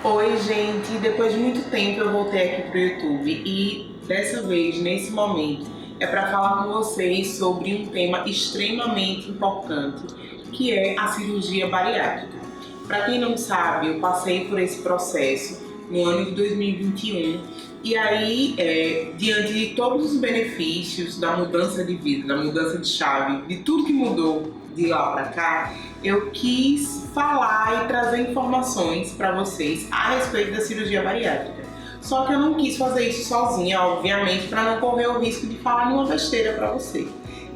Oi, gente! Depois de muito tempo eu voltei aqui pro YouTube e dessa vez, nesse momento, é para falar com vocês sobre um tema extremamente importante, que é a cirurgia bariátrica. Para quem não sabe, eu passei por esse processo no ano de 2021 e aí, diante de todos os benefícios da mudança de vida, da mudança de chave, de tudo que mudou de lá para cá, eu quis falar e trazer informações para vocês a respeito da cirurgia bariátrica. Só que eu não quis fazer isso sozinha, obviamente, para não correr o risco de falar uma besteira para você.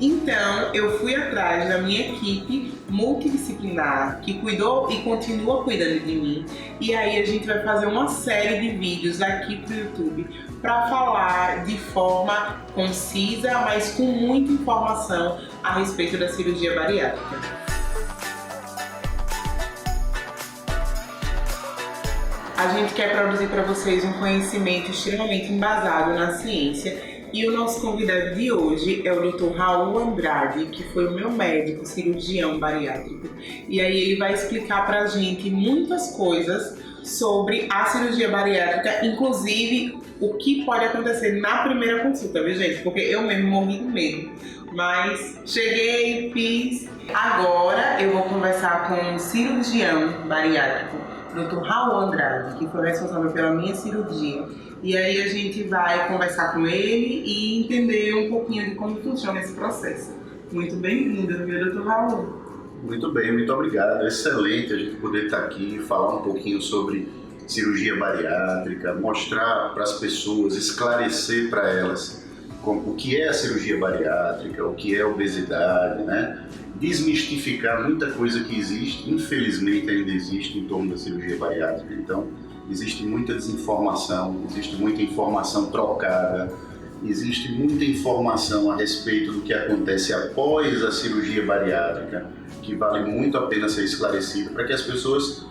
Então, eu fui atrás da minha equipe multidisciplinar, que cuidou e continua cuidando de mim. E aí a gente vai fazer uma série de vídeos aqui pro YouTube para falar de forma concisa, mas com muita informação a respeito da cirurgia bariátrica. A gente quer produzir para vocês um conhecimento extremamente embasado na ciência. E o nosso convidado de hoje é o Dr. Raul Andrade, que foi o meu médico cirurgião bariátrico. E aí ele vai explicar pra gente muitas coisas sobre a cirurgia bariátrica, inclusive o que pode acontecer na primeira consulta, viu, gente? Porque eu mesmo morri de medo. Mas cheguei, fiz. Agora eu vou conversar com um cirurgião bariátrico, Dr. Raul Andrade, que foi responsável pela minha cirurgia. E aí a gente vai conversar com ele e entender um pouquinho de como funciona esse processo. Muito bem-vindo, meu Dr. Raul. Muito bem, muito obrigado. Excelente a gente poder estar aqui e falar um pouquinho sobre cirurgia bariátrica, mostrar para as pessoas, esclarecer para elas o que é a cirurgia bariátrica, o que é a obesidade, né? Desmistificar muita coisa que existe, infelizmente ainda existe em torno da cirurgia bariátrica. Então, existe muita desinformação, existe muita informação trocada, existe muita informação a respeito do que acontece após a cirurgia bariátrica, que vale muito a pena ser esclarecida para que as pessoas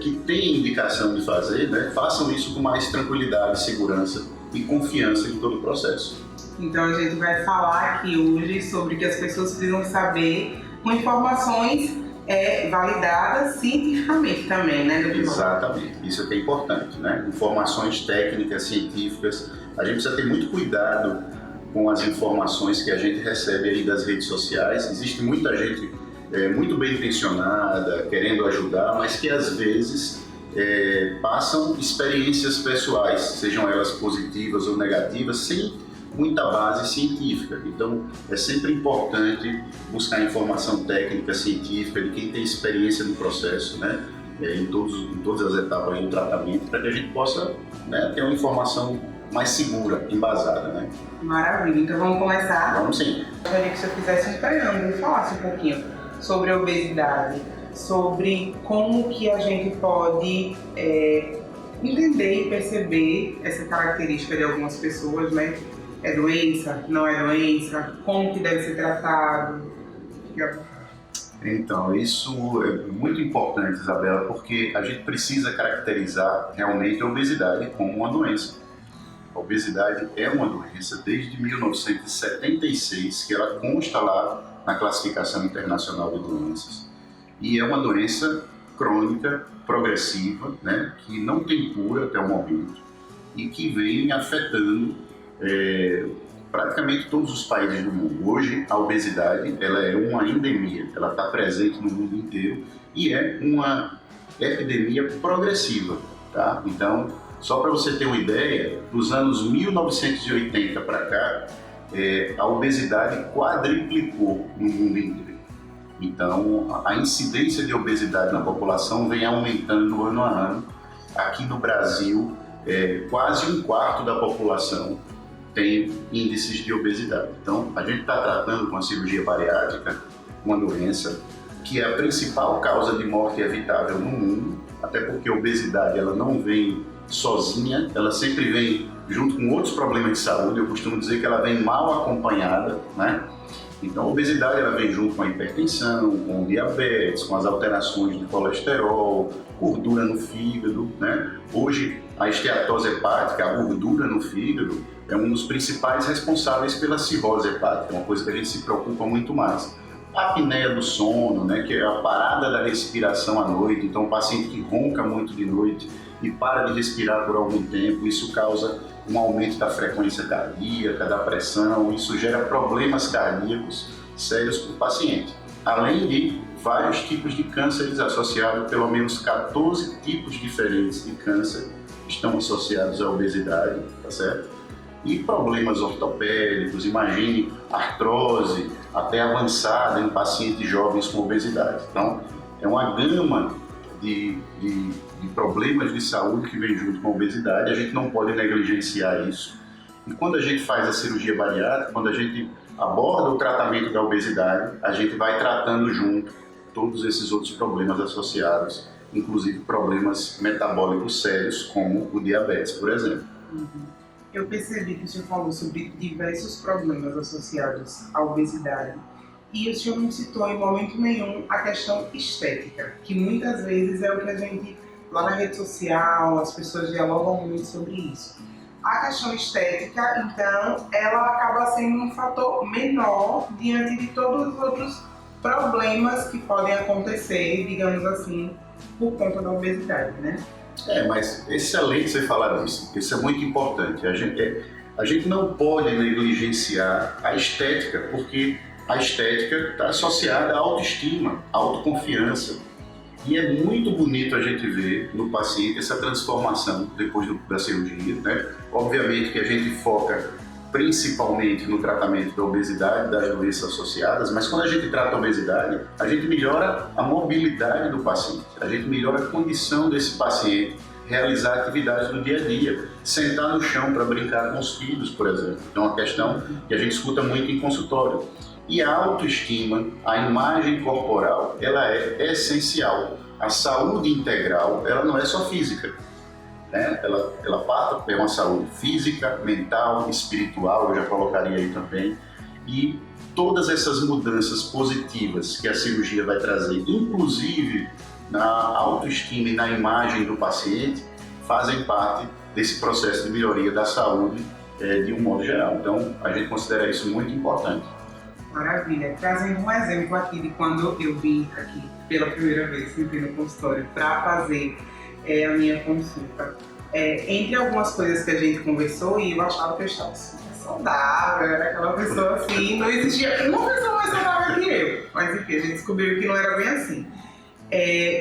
que têm indicação de fazer, né, façam isso com mais tranquilidade, segurança e confiança em todo o processo. Então a gente vai falar aqui hoje sobre o que as pessoas precisam saber com informações validadas cientificamente também, né, doutor? Exatamente, isso é que é importante, né? Informações técnicas, científicas. A gente precisa ter muito cuidado com as informações que a gente recebe aí das redes sociais. Existe muita gente muito bem intencionada, querendo ajudar, mas que às vezes passam experiências pessoais, sejam elas positivas ou negativas, sem muita base científica. Então é sempre importante buscar informação técnica, científica de quem tem experiência no processo, né? Em todas as etapas do tratamento, para que a gente possa, né, ter uma informação mais segura, embasada, né? Maravilha, então vamos começar? Vamos sim. Eu gostaria que você fizesse um preâmbulo e falasse um pouquinho sobre a obesidade, sobre como que a gente pode entender e perceber essa característica de algumas pessoas, né? É doença? Não é doença? Como que deve ser tratado? Então, isso é muito importante, Isabela, porque a gente precisa caracterizar realmente a obesidade como uma doença. A obesidade é uma doença desde 1976, que ela consta lá na Classificação Internacional de Doenças. E é uma doença crônica, progressiva, né, que não tem cura até o momento e que vem afetando praticamente todos os países do mundo. Hoje a obesidade ela é uma endemia, ela está presente no mundo inteiro e é uma epidemia progressiva, tá? Então, só para você ter uma ideia, dos anos 1980 para cá, a obesidade quadriplicou no mundo inteiro. Então, a incidência de obesidade na população vem aumentando ano a ano. Aqui no Brasil, quase um quarto da população tem índices de obesidade. Então, a gente está tratando com a cirurgia bariátrica uma doença que é a principal causa de morte evitável no mundo, até porque a obesidade ela não vem sozinha, ela sempre vem junto com outros problemas de saúde. Eu costumo dizer que ela vem mal acompanhada, né? Então, a obesidade ela vem junto com a hipertensão, com o diabetes, com as alterações de colesterol, gordura no fígado, né? Hoje, a esteatose hepática, a gordura no fígado, é um dos principais responsáveis pela cirrose hepática, uma coisa que a gente se preocupa muito mais. A apneia do sono, né, que é a parada da respiração à noite, então o paciente que ronca muito de noite, e para de respirar por algum tempo, isso causa um aumento da frequência cardíaca, da pressão, isso gera problemas cardíacos sérios para o paciente. Além de vários tipos de cânceres associados, pelo menos 14 tipos diferentes de câncer estão associados à obesidade, tá certo? E problemas ortopédicos, imagine artrose, até avançada em pacientes jovens com obesidade. Então, é uma gama de problemas de saúde que vem junto com a obesidade, a gente não pode negligenciar isso. E quando a gente faz a cirurgia bariátrica, quando a gente aborda o tratamento da obesidade, a gente vai tratando junto todos esses outros problemas associados, inclusive problemas metabólicos sérios, como o diabetes, por exemplo. Eu percebi que o senhor falou sobre diversos problemas associados à obesidade e o senhor não citou em momento nenhum a questão estética, que muitas vezes é o que a gente, lá na rede social, as pessoas dialogam muito sobre isso. A questão estética, então, ela acaba sendo um fator menor diante de todos os outros problemas que podem acontecer, digamos assim, por conta da obesidade, né? Mas excelente você falar disso, isso é muito importante. A gente não pode negligenciar a estética, porque a estética está associada à autoestima, à autoconfiança. E é muito bonito a gente ver no paciente essa transformação depois da cirurgia, né? Obviamente que a gente foca principalmente no tratamento da obesidade, das doenças associadas, mas quando a gente trata a obesidade, a gente melhora a mobilidade do paciente, a gente melhora a condição desse paciente realizar atividades do dia a dia, sentar no chão para brincar com os filhos, por exemplo. É uma questão que a gente escuta muito em consultório. E a autoestima, a imagem corporal, ela é essencial. A saúde integral, ela não é só física, né? Ela parte por uma saúde física, mental, espiritual, eu já colocaria aí também. E todas essas mudanças positivas que a cirurgia vai trazer, inclusive na autoestima e na imagem do paciente, fazem parte desse processo de melhoria da saúde de um modo geral. Então, a gente considera isso muito importante. Maravilha. Trazendo um exemplo aqui de quando eu vim aqui pela primeira vez, entrei no consultório para fazer a minha consulta. Entre algumas coisas que a gente conversou, e eu achava que eu estava super saudável, era aquela pessoa assim, não existia uma pessoa mais saudável que eu. Mas enfim, a gente descobriu que não era bem assim.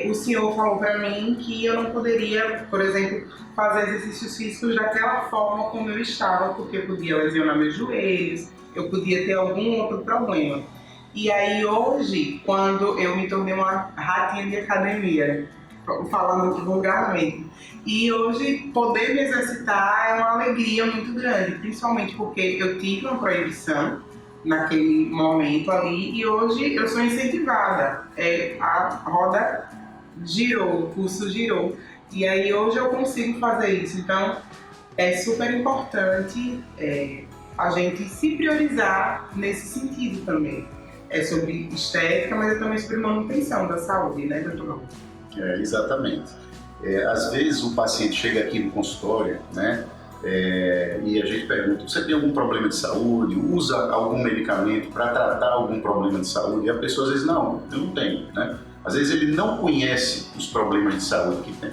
O senhor falou para mim que eu não poderia, por exemplo, fazer exercícios físicos daquela forma como eu estava, porque eu podia lesionar meus joelhos, eu podia ter algum outro problema. E aí hoje, quando eu me tornei uma ratinha de academia, falando vulgarmente, e hoje poder me exercitar é uma alegria muito grande, principalmente porque eu tive uma proibição naquele momento ali e hoje eu sou incentivada. A roda girou, o pulso girou, e aí hoje eu consigo fazer isso. Então é super importante a gente se priorizar nesse sentido também. É sobre estética, mas é também sobre manutenção da saúde, né, doutor? Exatamente. Às vezes o paciente chega aqui no consultório, né, e a gente pergunta: você tem algum problema de saúde? Usa algum medicamento para tratar algum problema de saúde? E a pessoa às vezes: não, eu não tenho, né? Às vezes ele não conhece os problemas de saúde que tem.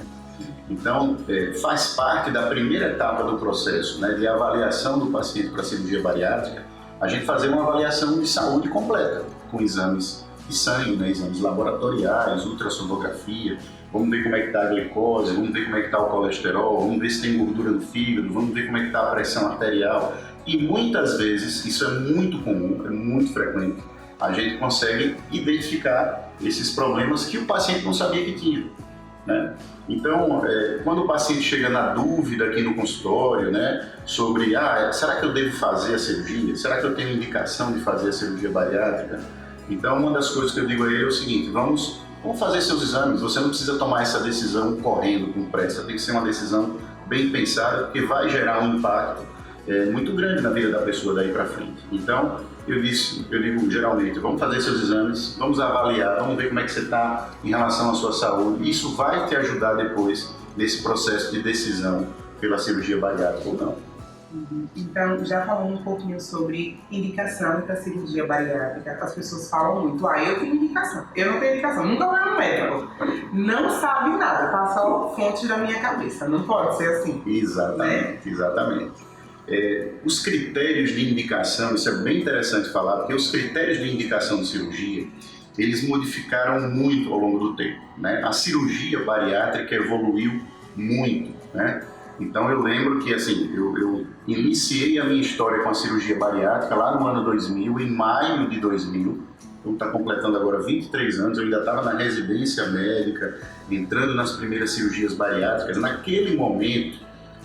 Então, faz parte da primeira etapa do processo, né, de avaliação do paciente para a cirurgia bariátrica, a gente fazer uma avaliação de saúde completa, com exames de sangue, né, exames laboratoriais, ultrassonografia, vamos ver como é que está a glicose, vamos ver como é que está o colesterol, vamos ver se tem gordura no fígado, vamos ver como é que está a pressão arterial. E muitas vezes, isso é muito comum, é muito frequente, a gente consegue identificar esses problemas que o paciente não sabia que tinha, né? Então, quando o paciente chega na dúvida aqui no consultório, né, sobre será que eu devo fazer a cirurgia? Será que eu tenho indicação de fazer a cirurgia bariátrica? Então, uma das coisas que eu digo a ele é o seguinte: vamos fazer seus exames. Você não precisa tomar essa decisão correndo, com pressa. Tem que ser uma decisão bem pensada, porque vai gerar um impacto muito grande na vida da pessoa daí para frente. Então, eu digo geralmente: vamos fazer seus exames, vamos avaliar, vamos ver como é que você está em relação à sua saúde. Isso vai te ajudar depois nesse processo de decisão pela cirurgia bariátrica ou não. Então, já falando um pouquinho sobre indicação da cirurgia bariátrica, as pessoas falam muito, eu tenho indicação, eu não tenho indicação, nunca vai no médico, não sabe nada, tá só fontes da minha cabeça, não pode ser assim. Exatamente, exatamente. Os critérios de indicação, isso é bem interessante falar, porque os critérios de indicação de cirurgia, eles modificaram muito ao longo do tempo, né? A cirurgia bariátrica evoluiu muito, né? Então eu lembro que assim, eu iniciei a minha história com a cirurgia bariátrica lá no ano 2000, em maio de 2000, então está completando agora 23 anos, eu ainda estava na residência médica, entrando nas primeiras cirurgias bariátricas. Naquele momento,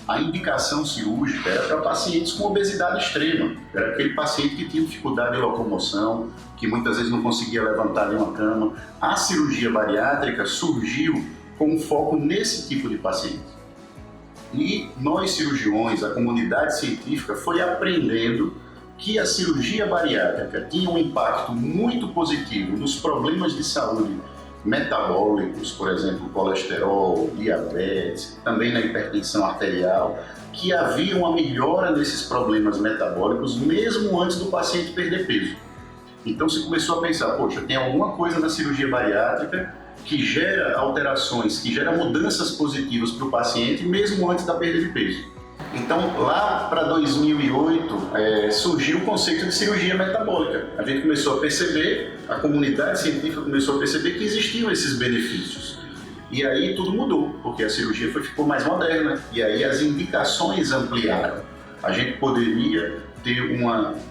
a indicação cirúrgica era para pacientes com obesidade extrema, era aquele paciente que tinha dificuldade de locomoção, que muitas vezes não conseguia levantar de uma cama. A cirurgia bariátrica surgiu com um foco nesse tipo de paciente. E nós cirurgiões, a comunidade científica, foi aprendendo que a cirurgia bariátrica tinha um impacto muito positivo nos problemas de saúde metabólicos, por exemplo, colesterol, diabetes, também na hipertensão arterial, que havia uma melhora nesses problemas metabólicos mesmo antes do paciente perder peso. Então se começou a pensar, poxa, tem alguma coisa na cirurgia bariátrica que gera alterações, que gera mudanças positivas para o paciente mesmo antes da perda de peso. Então, lá para 2008, surgiu o conceito de cirurgia metabólica. A gente começou a perceber, a comunidade científica começou a perceber que existiam esses benefícios. E aí tudo mudou, porque a cirurgia ficou mais moderna, e aí as indicações ampliaram. A gente poderia ter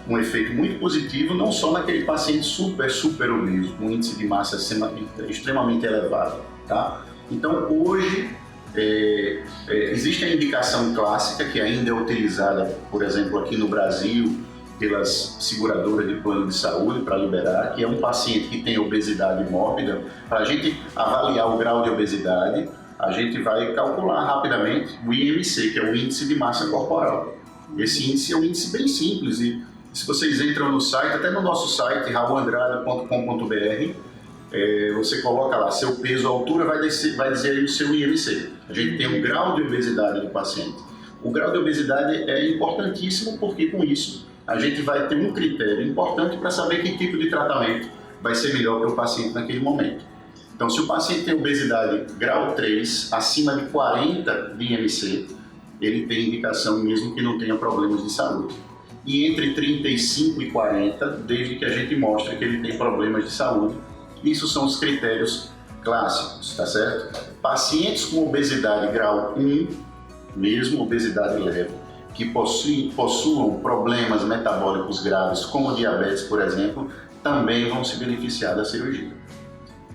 um efeito muito positivo, não só naquele paciente super obeso, com índice de massa extremamente elevado, tá? Então, hoje, existe a indicação clássica, que ainda é utilizada, por exemplo, aqui no Brasil, pelas seguradoras de plano de saúde para liberar, que é um paciente que tem obesidade mórbida. Para a gente avaliar o grau de obesidade, a gente vai calcular rapidamente o IMC, que é o índice de massa corporal. Esse índice é um índice bem simples e se vocês entram no site, até no nosso site, raulandrada.com.br, você coloca lá seu peso, altura, vai dizer aí o seu IMC. A gente tem um grau de obesidade do paciente. O grau de obesidade é importantíssimo porque com isso a gente vai ter um critério importante para saber que tipo de tratamento vai ser melhor para o paciente naquele momento. Então, se o paciente tem obesidade grau 3, acima de 40 de IMC, ele tem indicação mesmo que não tenha problemas de saúde. E entre 35 e 40, desde que a gente mostre que ele tem problemas de saúde. Isso são os critérios clássicos, tá certo? Pacientes com obesidade grau 1, mesmo obesidade leve, que possuam problemas metabólicos graves, como diabetes, por exemplo, também vão se beneficiar da cirurgia.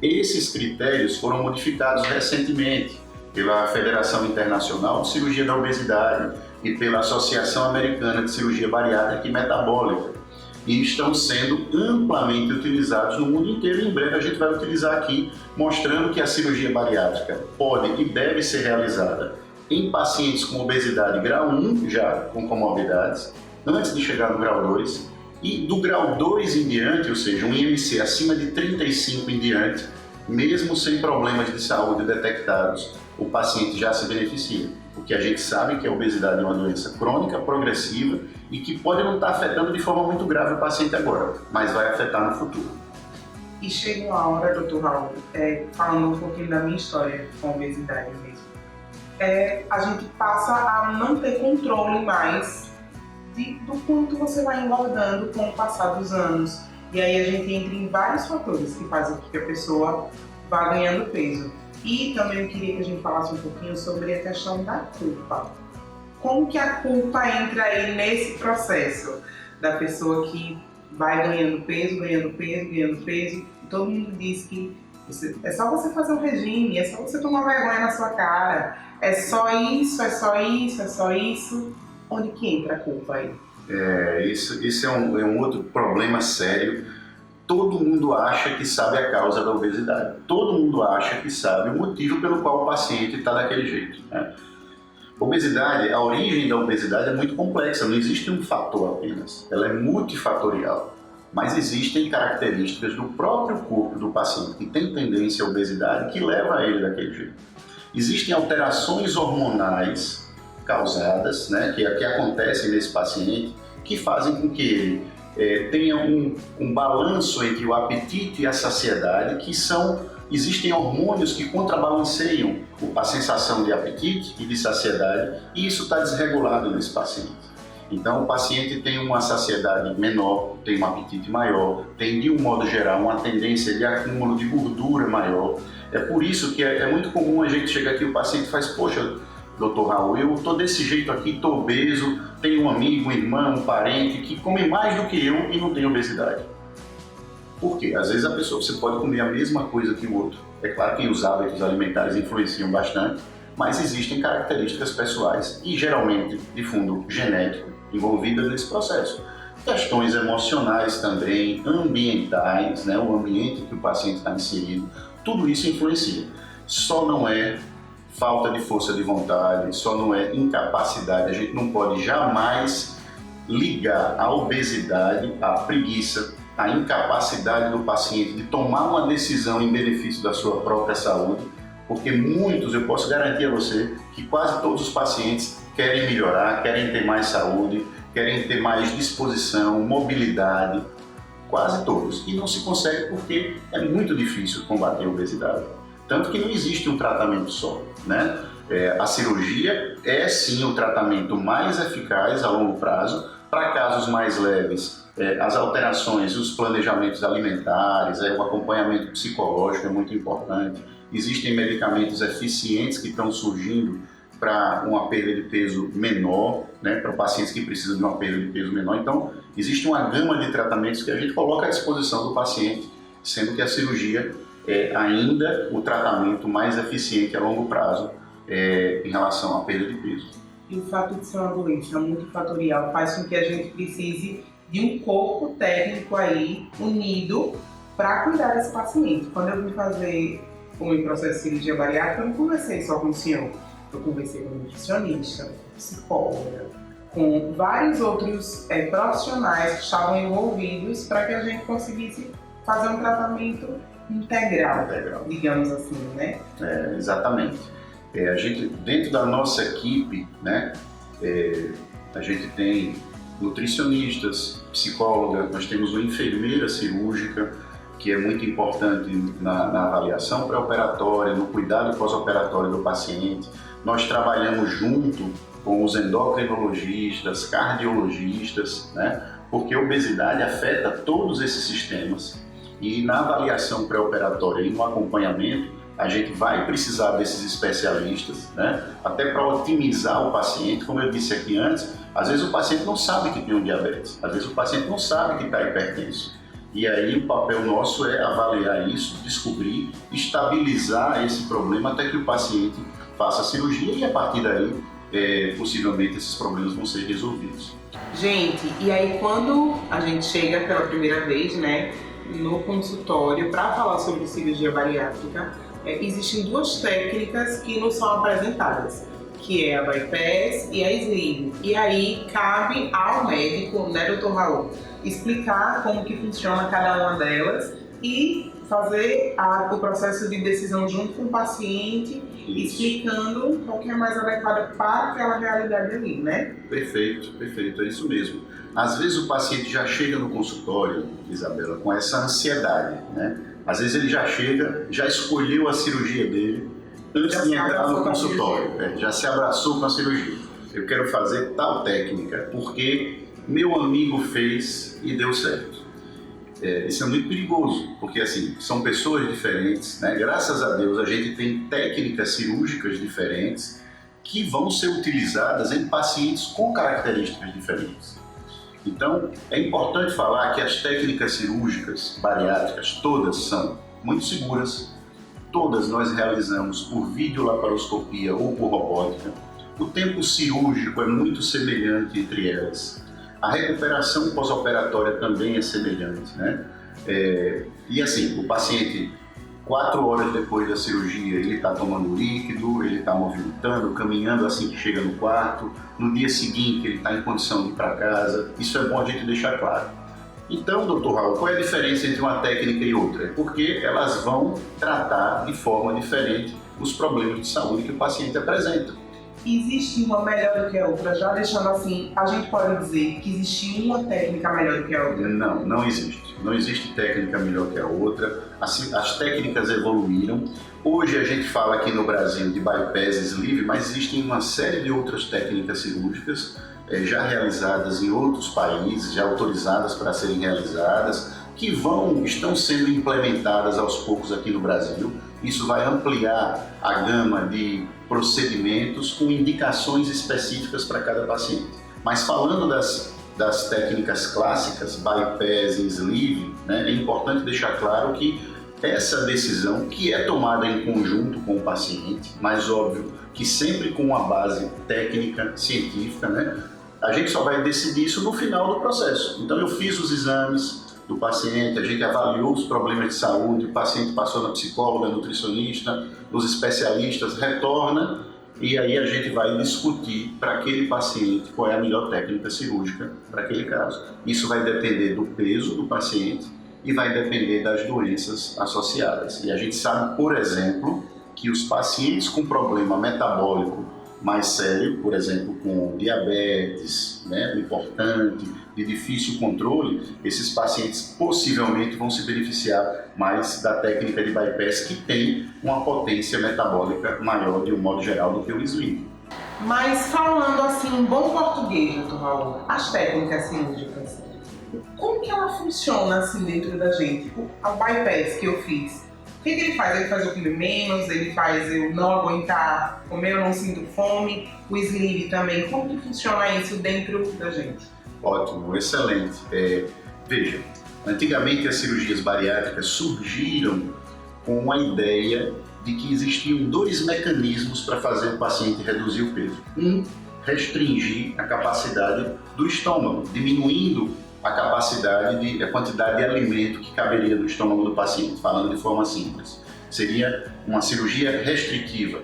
Esses critérios foram modificados recentemente pela Federação Internacional de Cirurgia da Obesidade e pela Associação Americana de Cirurgia Bariátrica e Metabólica, e estão sendo amplamente utilizados no mundo inteiro. Em breve a gente vai utilizar aqui, mostrando que a cirurgia bariátrica pode e deve ser realizada em pacientes com obesidade grau 1, já com comorbidades, antes de chegar no grau 2, e do grau 2 em diante, ou seja, um IMC acima de 35 em diante, mesmo sem problemas de saúde detectados, o paciente já se beneficia, porque a gente sabe que a obesidade é uma doença crônica, progressiva e que pode não estar afetando de forma muito grave o paciente agora, mas vai afetar no futuro. E chega uma hora, Dr. Raul, falando um pouquinho da minha história com a obesidade mesmo, a gente passa a não ter controle mais do quanto você vai engordando com o passar dos anos. E aí a gente entra em vários fatores que fazem com que a pessoa vá ganhando peso. E também eu queria que a gente falasse um pouquinho sobre a questão da culpa. Como que a culpa entra aí nesse processo da pessoa que vai ganhando peso, e todo mundo diz que é só você fazer um regime, é só você tomar vergonha na sua cara, é só isso. Onde que entra a culpa aí? Isso é um outro problema sério. Todo mundo acha que sabe a causa da obesidade. Todo mundo acha que sabe o motivo pelo qual o paciente está daquele jeito, né? A origem da obesidade é muito complexa, não existe um fator apenas. Ela é multifatorial, mas existem características do próprio corpo do paciente que tem tendência à obesidade que leva a ele daquele jeito. Existem alterações hormonais causadas, né, que acontecem nesse paciente, que fazem com que ele tenha um balanço entre o apetite e a saciedade, existem hormônios que contrabalanceiam a sensação de apetite e de saciedade, e isso está desregulado nesse paciente. Então, o paciente tem uma saciedade menor, tem um apetite maior, tem, de um modo geral, uma tendência de acúmulo de gordura maior. É por isso que é muito comum a gente chegar aqui e o paciente faz, poxa, doutor Raul, eu estou desse jeito aqui, estou obeso, tenho um amigo, um irmão, um parente que come mais do que eu e não tem obesidade. Por quê? Às vezes você pode comer a mesma coisa que o outro. É claro que os hábitos alimentares influenciam bastante, mas existem características pessoais e geralmente de fundo genético envolvidas nesse processo. Questões emocionais também, ambientais, né? O ambiente que o paciente está inserido, tudo isso influencia. Só não é falta de força de vontade, só não é incapacidade. A gente não pode jamais ligar a obesidade à preguiça, à incapacidade do paciente de tomar uma decisão em benefício da sua própria saúde, porque eu posso garantir a você que quase todos os pacientes querem melhorar, querem ter mais saúde, querem ter mais disposição, mobilidade, quase todos. E não se consegue porque é muito difícil combater a obesidade. Tanto que não existe um tratamento só, né? A cirurgia é sim o tratamento mais eficaz a longo prazo. Para casos mais leves, as alterações, os planejamentos alimentares, o acompanhamento psicológico é muito importante. Existem medicamentos eficientes que estão surgindo para uma perda de peso menor, né, para pacientes que precisam de uma perda de peso menor. Então, existe uma gama de tratamentos que a gente coloca à disposição do paciente, sendo que a cirurgia é ainda o tratamento mais eficiente a longo prazo em relação à perda de peso. E o fato de ser uma doença multifatorial faz com que a gente precise de um corpo técnico aí unido para cuidar desse paciente. Quando eu vim fazer o meu processo de cirurgia bariátrica, eu não conversei só com o senhor. Eu conversei com um nutricionista, psicóloga, com vários outros profissionais que estavam envolvidos para que a gente conseguisse fazer um tratamento integral, digamos assim, né? Exatamente. A gente, dentro da nossa equipe, né, a gente tem nutricionistas, psicóloga, nós temos uma enfermeira cirúrgica, que é muito importante na avaliação pré-operatória, no cuidado pós-operatório do paciente. Nós trabalhamos junto com os endocrinologistas, cardiologistas, né? Porque a obesidade afeta todos esses sistemas e na avaliação pré-operatória e no acompanhamento a gente vai precisar desses especialistas, né? Até para otimizar o paciente. Como eu disse aqui antes, às vezes o paciente não sabe que tem um diabetes, às vezes o paciente não sabe que está hipertenso. E aí o papel nosso é avaliar isso, descobrir, estabilizar esse problema até que o paciente faça a cirurgia e a partir daí, possivelmente, esses problemas vão ser resolvidos. Gente, e aí quando a gente chega pela primeira vez, né, no consultório para falar sobre cirurgia bariátrica, existem duas técnicas que nos são apresentadas, que é a bypass e a sleeve. E aí cabe ao médico, né, Dr. Raul, explicar como que funciona cada uma delas e fazer o processo de decisão junto com o paciente, explicando qual que é mais adequado para aquela realidade ali, né? Perfeito, é isso mesmo. Às vezes o paciente já chega no consultório, Isabela, com essa ansiedade, né? Às vezes ele já chega, já escolheu a cirurgia dele antes de entrar no consultório, já se abraçou com a cirurgia. Eu quero fazer tal técnica porque meu amigo fez e deu certo. Isso é muito perigoso, porque assim, são pessoas diferentes, né? Graças a Deus a gente tem técnicas cirúrgicas diferentes que vão ser utilizadas em pacientes com características diferentes. Então, é importante falar que as técnicas cirúrgicas bariátricas todas são muito seguras, todas nós realizamos por videolaparoscopia ou por robótica. O tempo cirúrgico é muito semelhante entre elas. A recuperação pós-operatória também é semelhante, né? E assim, o paciente, 4 horas depois da cirurgia, ele está tomando líquido, ele está movimentando, caminhando assim que chega no quarto. No dia seguinte, ele está em condição de ir para casa. Isso é bom a gente deixar claro. Então, Dr. Raul, qual é a diferença entre uma técnica e outra? É porque elas vão tratar de forma diferente os problemas de saúde que o paciente apresenta. existe uma melhor do que a outra? Já deixando assim, a gente pode dizer que existe uma técnica melhor do que a outra? Não, não existe. Não existe técnica melhor que a outra. As técnicas evoluíram. Hoje a gente fala aqui no Brasil de bypass sleeve, mas existem uma série de outras técnicas cirúrgicas já realizadas em outros países, já autorizadas para serem realizadas, que estão sendo implementadas aos poucos aqui no Brasil. Isso vai ampliar a gama de procedimentos com indicações específicas para cada paciente. Mas falando das técnicas clássicas, bypass e sleeve, né, é importante deixar claro que essa decisão, que é tomada em conjunto com o paciente, mas óbvio que sempre com uma base técnica, científica, né, a gente só vai decidir isso no final do processo. Então eu fiz os exames do paciente, a gente avaliou os problemas de saúde, o paciente passou na psicóloga, nutricionista, nos especialistas, retorna e aí a gente vai discutir para aquele paciente qual é a melhor técnica cirúrgica para aquele caso. Isso vai depender do peso do paciente e vai depender das doenças associadas. E a gente sabe, por exemplo, que os pacientes com problema metabólico mais sério, por exemplo, com diabetes, né, importante, de difícil controle, esses pacientes possivelmente vão se beneficiar mais da técnica de bypass, que tem uma potência metabólica maior, de um modo geral, do que o sleeve. Mas falando assim em bom português, Dr. Raul, as técnicas cirúrgicas, como que ela funciona assim dentro da gente? O bypass que eu fiz, o que ele faz? Ele faz eu comer menos, ele faz eu não aguentar comer, eu não sinto fome. O sleeve também, como que funciona isso dentro da gente? Ótimo, excelente. Veja, antigamente as cirurgias bariátricas surgiram com a ideia de que existiam dois mecanismos para fazer o paciente reduzir o peso. Um, restringir a capacidade do estômago, diminuindo a quantidade de alimento que caberia no estômago do paciente, falando de forma simples. Seria uma cirurgia restritiva.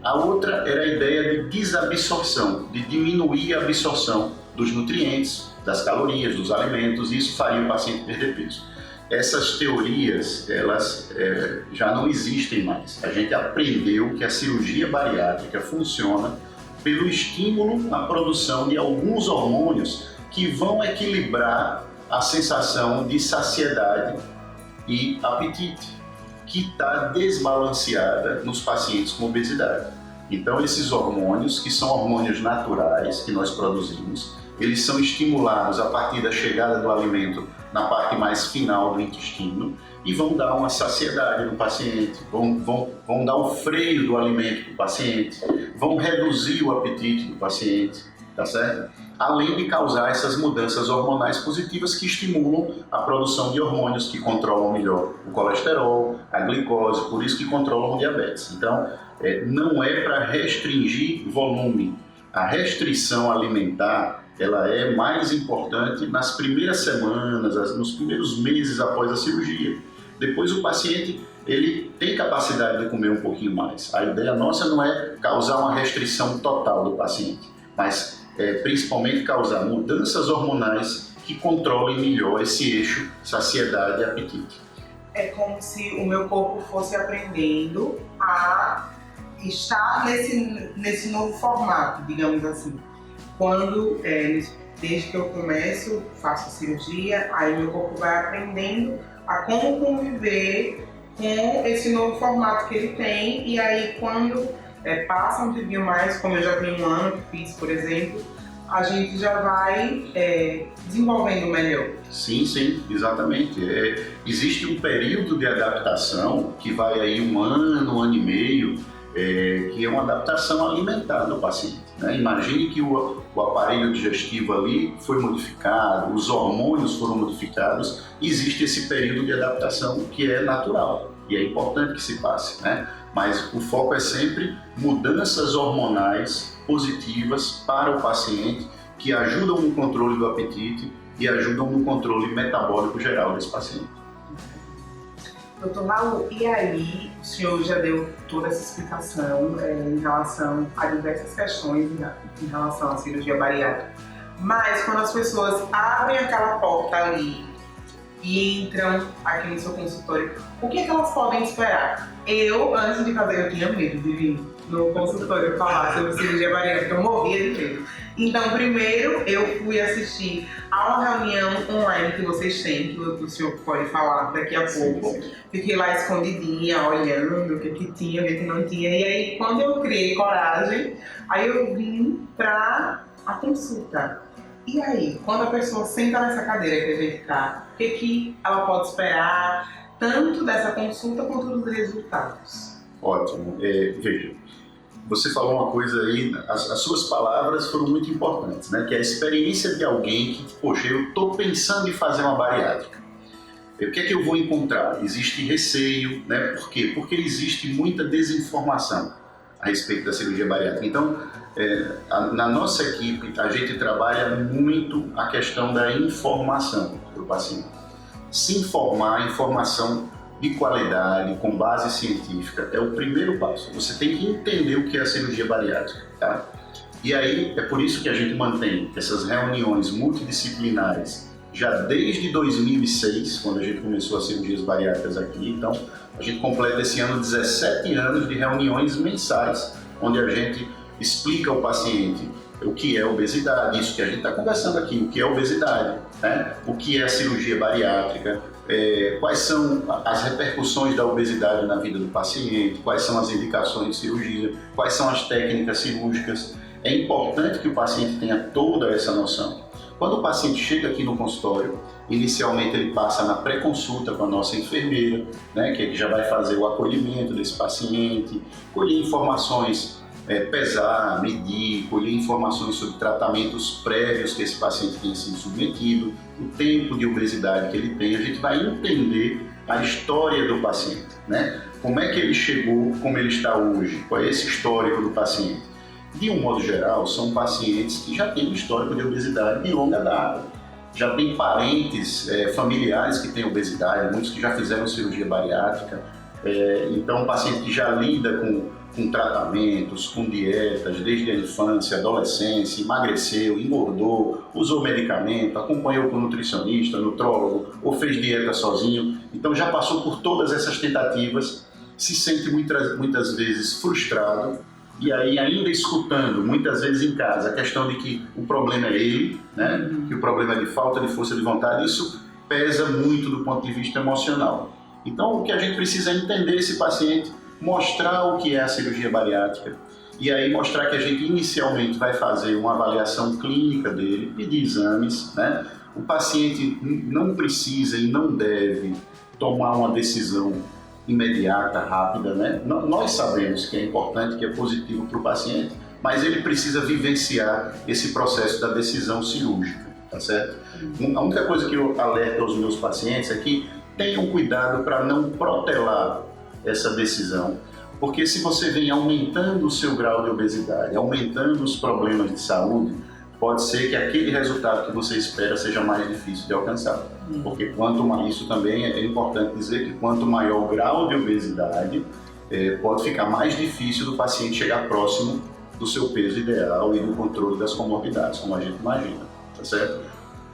A outra era a ideia de desabsorção, de diminuir a absorção dos nutrientes, das calorias, dos alimentos, e isso faria o paciente perder peso. Essas teorias, elas já não existem mais. A gente aprendeu que a cirurgia bariátrica funciona pelo estímulo à produção de alguns hormônios que vão equilibrar a sensação de saciedade e apetite, que está desbalanceada nos pacientes com obesidade. Então, esses hormônios, que são hormônios naturais que nós produzimos, eles são estimulados a partir da chegada do alimento na parte mais final do intestino e vão dar uma saciedade no paciente, vão dar o freio do alimento para o paciente, vão reduzir o apetite do paciente, tá certo? Além de causar essas mudanças hormonais positivas que estimulam a produção de hormônios que controlam melhor o colesterol, a glicose, por isso que controlam o diabetes. Então, não é para restringir volume. A restrição alimentar, ela é mais importante nas primeiras semanas, nos primeiros meses após a cirurgia. Depois o paciente, ele tem capacidade de comer um pouquinho mais. A ideia nossa não é causar uma restrição total do paciente, mas principalmente causar mudanças hormonais que controlem melhor esse eixo saciedade e apetite. É como se o meu corpo fosse aprendendo a estar nesse novo formato, digamos assim. Quando, desde que eu começo, faço a cirurgia, aí meu corpo vai aprendendo a como conviver com esse novo formato que ele tem, e aí quando passa um tempinho mais, como eu já tenho um ano que fiz, por exemplo, a gente já vai desenvolvendo melhor. Sim, exatamente. Existe um período de adaptação que vai aí um ano e meio, que é uma adaptação alimentar do paciente, né? Imagine que o aparelho digestivo ali foi modificado, os hormônios foram modificados, existe esse período de adaptação que é natural e é importante que se passe, né? Mas o foco é sempre mudanças hormonais positivas para o paciente que ajudam no controle do apetite e ajudam no controle metabólico geral desse paciente. Doutor Raul, e aí o senhor já deu toda essa explicação em relação a diversas questões em relação à cirurgia bariátrica, mas quando as pessoas abrem aquela porta ali e entram aqui no seu consultório, o que elas podem esperar? Eu, antes de fazer, eu tinha medo de vir no consultório falar sobre cirurgia bariátrica, eu morria de medo. Então, primeiro eu fui assistir a uma reunião online que vocês têm, que o senhor pode falar daqui a pouco. Sim. Fiquei lá escondidinha, olhando o que tinha, o que não tinha. E aí, quando eu criei coragem, aí eu vim pra a consulta. E aí, quando a pessoa senta nessa cadeira que a gente tá, o que ela pode esperar, tanto dessa consulta quanto dos resultados? Ótimo. Veja, você falou uma coisa aí, as suas palavras foram muito importantes, né? Que é a experiência de alguém que, poxa, eu estou pensando em fazer uma bariátrica. O que é que eu vou encontrar? Existe receio, né? Por quê? Porque existe muita desinformação a respeito da cirurgia bariátrica. Então, na nossa equipe, a gente trabalha muito a questão da informação para o paciente. Se informar, informação de qualidade, com base científica, é o primeiro passo. Você tem que entender o que é a cirurgia bariátrica, tá? E aí, é por isso que a gente mantém essas reuniões multidisciplinares já desde 2006, quando a gente começou as cirurgias bariátricas aqui. Então, a gente completa esse ano 17 anos de reuniões mensais, onde a gente explica ao paciente o que é obesidade, isso que a gente está conversando aqui, o que é obesidade, né? O que é a cirurgia bariátrica, quais são as repercussões da obesidade na vida do paciente, quais são as indicações de cirurgia, quais são as técnicas cirúrgicas. É importante que o paciente tenha toda essa noção. Quando o paciente chega aqui no consultório, inicialmente ele passa na pré-consulta com a nossa enfermeira, né, que já vai fazer o acolhimento desse paciente, colher informações, pesar, medir, colher informações sobre tratamentos prévios que esse paciente tenha sido submetido, o tempo de obesidade que ele tem. A gente vai entender a história do paciente, né? Como é que ele chegou, como ele está hoje, qual é esse histórico do paciente. De um modo geral, são pacientes que já têm um histórico de obesidade de longa data. Já tem parentes, familiares que têm obesidade, muitos que já fizeram cirurgia bariátrica. Então, um paciente que já lida com tratamentos, com dietas, desde a infância, adolescência, emagreceu, engordou, usou medicamento, acompanhou com nutricionista, nutrólogo, ou fez dieta sozinho. Então, já passou por todas essas tentativas, se sente muitas vezes frustrado. E aí, ainda escutando, muitas vezes em casa, a questão de que o problema é ele, né? Que o problema é de falta de força de vontade, isso pesa muito do ponto de vista emocional. Então, o que a gente precisa é entender esse paciente, mostrar o que é a cirurgia bariátrica, e aí mostrar que a gente inicialmente vai fazer uma avaliação clínica dele, pedir exames, né? O paciente não precisa e não deve tomar uma decisão imediata, rápida, né? Nós sabemos que é importante, que é positivo para o paciente, mas ele precisa vivenciar esse processo da decisão cirúrgica, tá certo? A única coisa que eu alerto aos meus pacientes é que tenham cuidado para não protelar essa decisão, porque se você vem aumentando o seu grau de obesidade, aumentando os problemas de saúde, pode ser que aquele resultado que você espera seja mais difícil de alcançar. Porque isso também é importante dizer que quanto maior o grau de obesidade, pode ficar mais difícil do paciente chegar próximo do seu peso ideal e do controle das comorbidades, como a gente imagina, tá certo?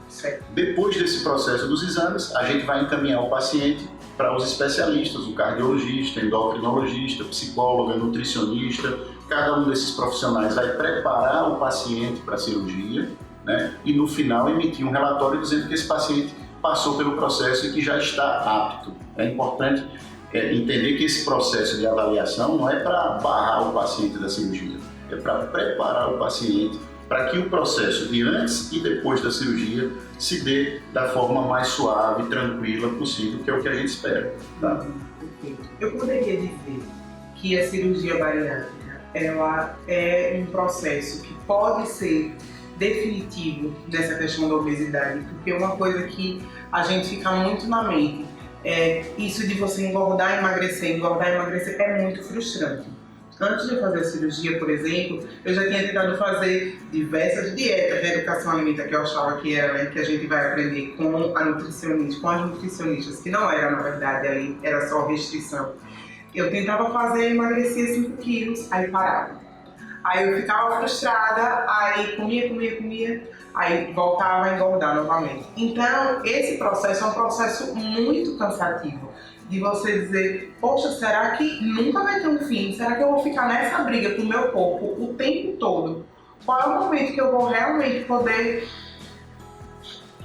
Certo. Depois desse processo dos exames, a gente vai encaminhar o paciente para os especialistas, o cardiologista, endocrinologista, psicóloga, nutricionista. Cada um desses profissionais vai preparar o paciente para a cirurgia, né? E no final emitir um relatório dizendo que esse paciente passou pelo processo e que já está apto. É importante entender que esse processo de avaliação não é para barrar o paciente da cirurgia, é para preparar o paciente para que o processo de antes e depois da cirurgia se dê da forma mais suave e tranquila possível, que é o que a gente espera. Tá? Perfeito. Eu poderia dizer que a cirurgia bariátrica ela é um processo que pode ser definitivo nessa questão da obesidade, porque uma coisa que a gente fica muito na mente é isso de você engordar e emagrecer é muito frustrante. Antes de eu fazer a cirurgia, por exemplo, eu já tinha tentado fazer diversas dietas de educação alimentar que eu achava que era, né, que a gente vai aprender com a nutricionista, com as nutricionistas, que não era, na verdade, ali era só restrição. Eu tentava fazer, emagrecia 5 quilos, aí parava. Aí eu ficava frustrada, aí comia, aí voltava a engordar novamente. Então, esse processo é um processo muito cansativo. de você dizer, poxa, será que nunca vai ter um fim? Será que eu vou ficar nessa briga com o meu corpo o tempo todo? Qual é o momento que eu vou realmente poder...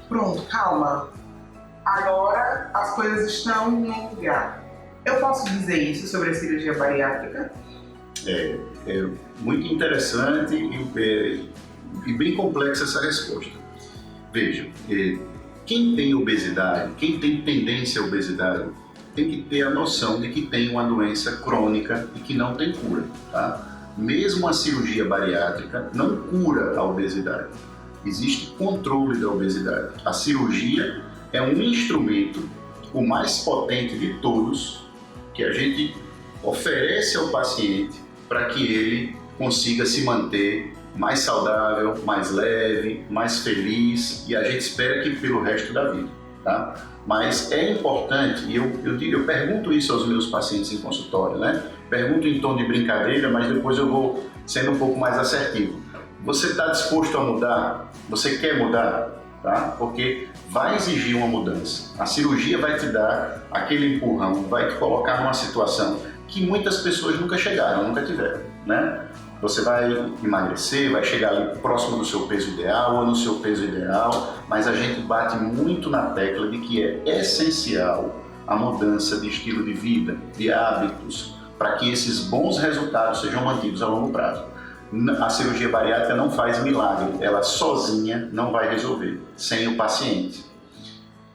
Pronto, calma. Agora as coisas estão no lugar. Eu posso dizer isso sobre a cirurgia bariátrica? É muito interessante e bem complexa essa resposta. Veja, quem tem obesidade, quem tem tendência à obesidade, tem que ter a noção de que tem uma doença crônica e que não tem cura, tá? Mesmo a cirurgia bariátrica não cura a obesidade. Existe controle da obesidade. A cirurgia é um instrumento, o mais potente de todos, que a gente oferece ao paciente para que ele consiga se manter mais saudável, mais leve, mais feliz, e a gente espera que pelo resto da vida, tá? Mas é importante, e eu pergunto isso aos meus pacientes em consultório, né? Pergunto em tom de brincadeira, mas depois eu vou sendo um pouco mais assertivo. Você está disposto a mudar? Você quer mudar? Tá? Porque vai exigir uma mudança. A cirurgia vai te dar aquele empurrão, vai te colocar numa situação que muitas pessoas nunca chegaram, nunca tiveram, né? Você vai emagrecer, vai chegar ali próximo do seu peso ideal ou no seu peso ideal, mas a gente bate muito na tecla de que é essencial a mudança de estilo de vida, de hábitos, para que esses bons resultados sejam mantidos a longo prazo. A cirurgia bariátrica não faz milagre, ela sozinha não vai resolver, sem o paciente.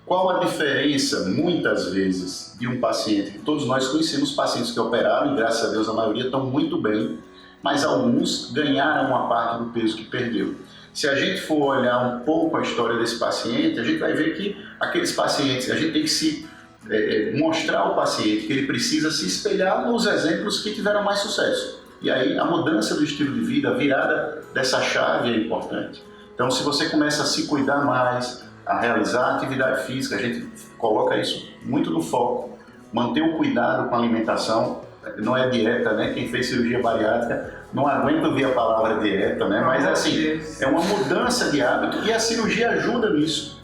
Qual a diferença, muitas vezes, de um paciente? Todos nós conhecemos pacientes que operaram, e graças a Deus a maioria estão muito bem, mas alguns ganharam uma parte do peso que perdeu. Se a gente for olhar um pouco a história desse paciente, a gente vai ver que aqueles pacientes, a gente tem que mostrar ao paciente que ele precisa se espelhar nos exemplos que tiveram mais sucesso. E aí a mudança do estilo de vida, a virada dessa chave é importante. Então, se você começa a se cuidar mais, a realizar atividade física, a gente coloca isso muito no foco, manter o cuidado com a alimentação, não é dieta, né? Quem fez cirurgia bariátrica não aguenta ouvir a palavra dieta, né? Mas assim, é uma mudança de hábito e a cirurgia ajuda nisso,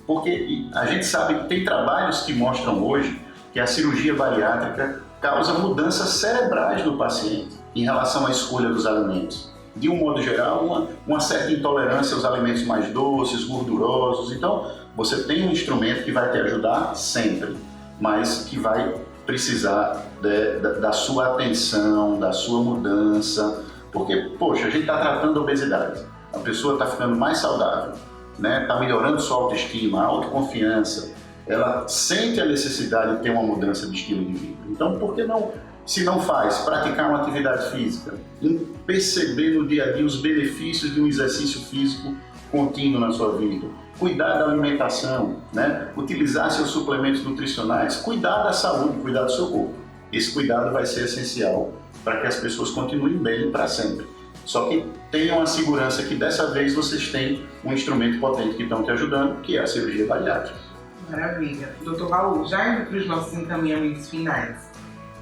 porque a gente sabe que tem trabalhos que mostram hoje que a cirurgia bariátrica causa mudanças cerebrais no paciente em relação à escolha dos alimentos. De um modo geral, uma certa intolerância aos alimentos mais doces, gordurosos. Então, você tem um instrumento que vai te ajudar sempre, mas que vai precisar da sua atenção, da sua mudança, porque, poxa, a gente está tratando a obesidade, a pessoa está ficando mais saudável, né? Está melhorando sua autoestima, autoconfiança, ela sente a necessidade de ter uma mudança de estilo de vida. Então, por que não, se não faz, praticar uma atividade física, perceber no dia a dia os benefícios de um exercício físico contínuo na sua vida, cuidar da alimentação, né? Utilizar seus suplementos nutricionais, cuidar da saúde, cuidar do seu corpo. Esse cuidado vai ser essencial para que as pessoas continuem bem para sempre. Só que tenham a segurança que dessa vez vocês têm um instrumento potente que estão te ajudando, que é a cirurgia bariátrica. Maravilha. Dr. Raul, já indo para os nossos encaminhamentos finais,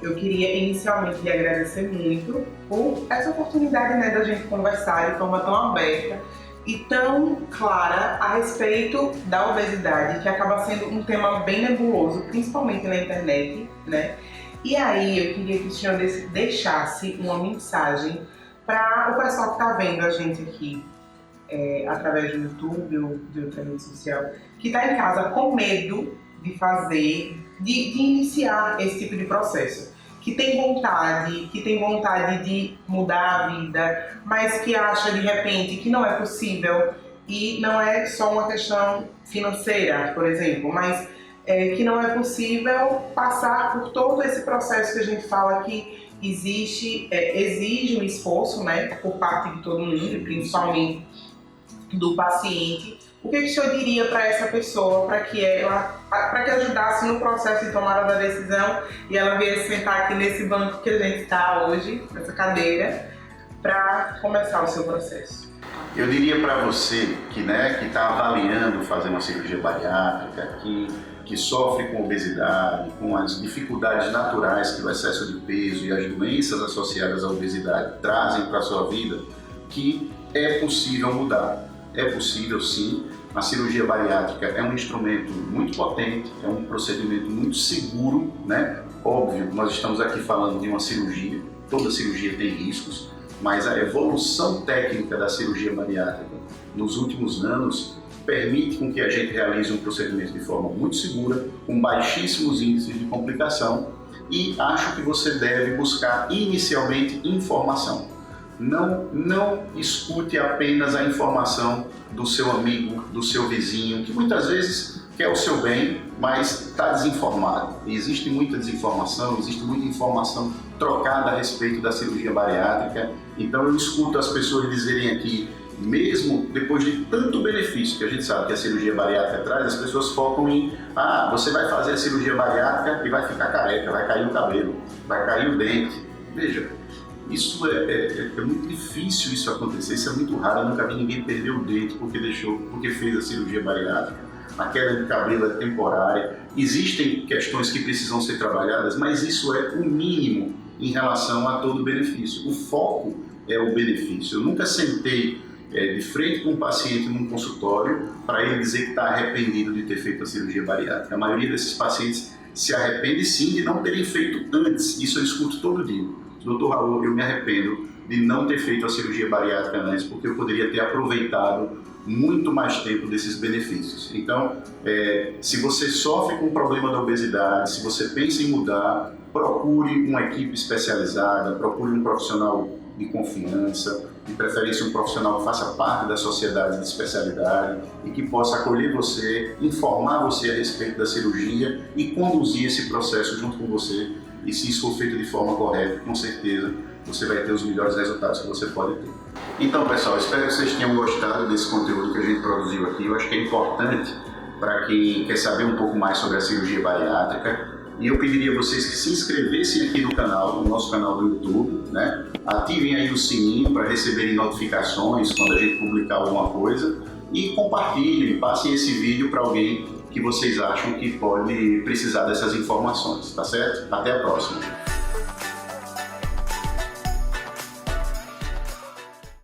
eu queria inicialmente lhe agradecer muito por essa oportunidade, né, da gente conversar de forma tão aberta e tão clara a respeito da obesidade, que acaba sendo um tema bem nebuloso, principalmente na internet, né? E aí eu queria que o senhor deixasse uma mensagem para o pessoal que está vendo a gente aqui, através do YouTube ou de outra rede social, que está em casa com medo de fazer, de iniciar esse tipo de processo, que tem vontade de mudar a vida, mas que acha de repente que não é possível, e não é só uma questão financeira, por exemplo, mas que não é possível passar por todo esse processo que a gente fala que exige um esforço, né, por parte de todo mundo, e principalmente do paciente. O que o senhor diria para essa pessoa, para que ajudasse no processo de tomada da decisão e ela viesse sentar aqui nesse banco que a gente está hoje, nessa cadeira, para começar o seu processo? Eu diria para você que está avaliando fazer uma cirurgia bariátrica, que sofre com obesidade, com as dificuldades naturais que o excesso de peso e as doenças associadas à obesidade trazem para a sua vida, que é possível mudar. É possível sim, A cirurgia bariátrica é um instrumento muito potente, é um procedimento muito seguro, né? Óbvio, nós estamos aqui falando de uma cirurgia, toda cirurgia tem riscos, mas a evolução técnica da cirurgia bariátrica nos últimos anos permite com que a gente realize um procedimento de forma muito segura, com baixíssimos índices de complicação, e acho que você deve buscar inicialmente informação. Não escute apenas a informação do seu amigo, do seu vizinho, que muitas vezes quer o seu bem, mas está desinformado. E existe muita desinformação, existe muita informação trocada a respeito da cirurgia bariátrica. Então eu escuto as pessoas dizerem aqui, mesmo depois de tanto benefício que a gente sabe que a cirurgia bariátrica traz, as pessoas focam em você vai fazer a cirurgia bariátrica e vai ficar careca, vai cair o cabelo, vai cair o dente. Veja, isso é muito difícil isso acontecer, isso é muito raro, eu nunca vi ninguém perder o dente porque fez a cirurgia bariátrica. A queda de cabelo é temporária, existem questões que precisam ser trabalhadas, mas isso é o mínimo em relação a todo o benefício. O foco é o benefício. Eu nunca sentei de frente com um paciente num consultório para ele dizer que está arrependido de ter feito a cirurgia bariátrica. A maioria desses pacientes se arrepende sim de não terem feito antes, isso eu escuto todo dia. Doutor Raul, eu me arrependo de não ter feito a cirurgia bariátrica antes, porque eu poderia ter aproveitado muito mais tempo desses benefícios. Então, se você sofre com o problema da obesidade, se você pensa em mudar, procure uma equipe especializada, procure um profissional de confiança, de preferência um profissional que faça parte da sociedade de especialidade e que possa acolher você, informar você a respeito da cirurgia e conduzir esse processo junto com você. E se isso for feito de forma correta, com certeza você vai ter os melhores resultados que você pode ter. Então, pessoal, espero que vocês tenham gostado desse conteúdo que a gente produziu aqui. Eu acho que é importante para quem quer saber um pouco mais sobre a cirurgia bariátrica. E eu pediria a vocês que se inscrevessem aqui no canal, no nosso canal do YouTube, né? Ativem aí o sininho para receberem notificações quando a gente publicar alguma coisa e compartilhem, passem esse vídeo para alguém que vocês acham que pode precisar dessas informações, tá certo? Até a próxima!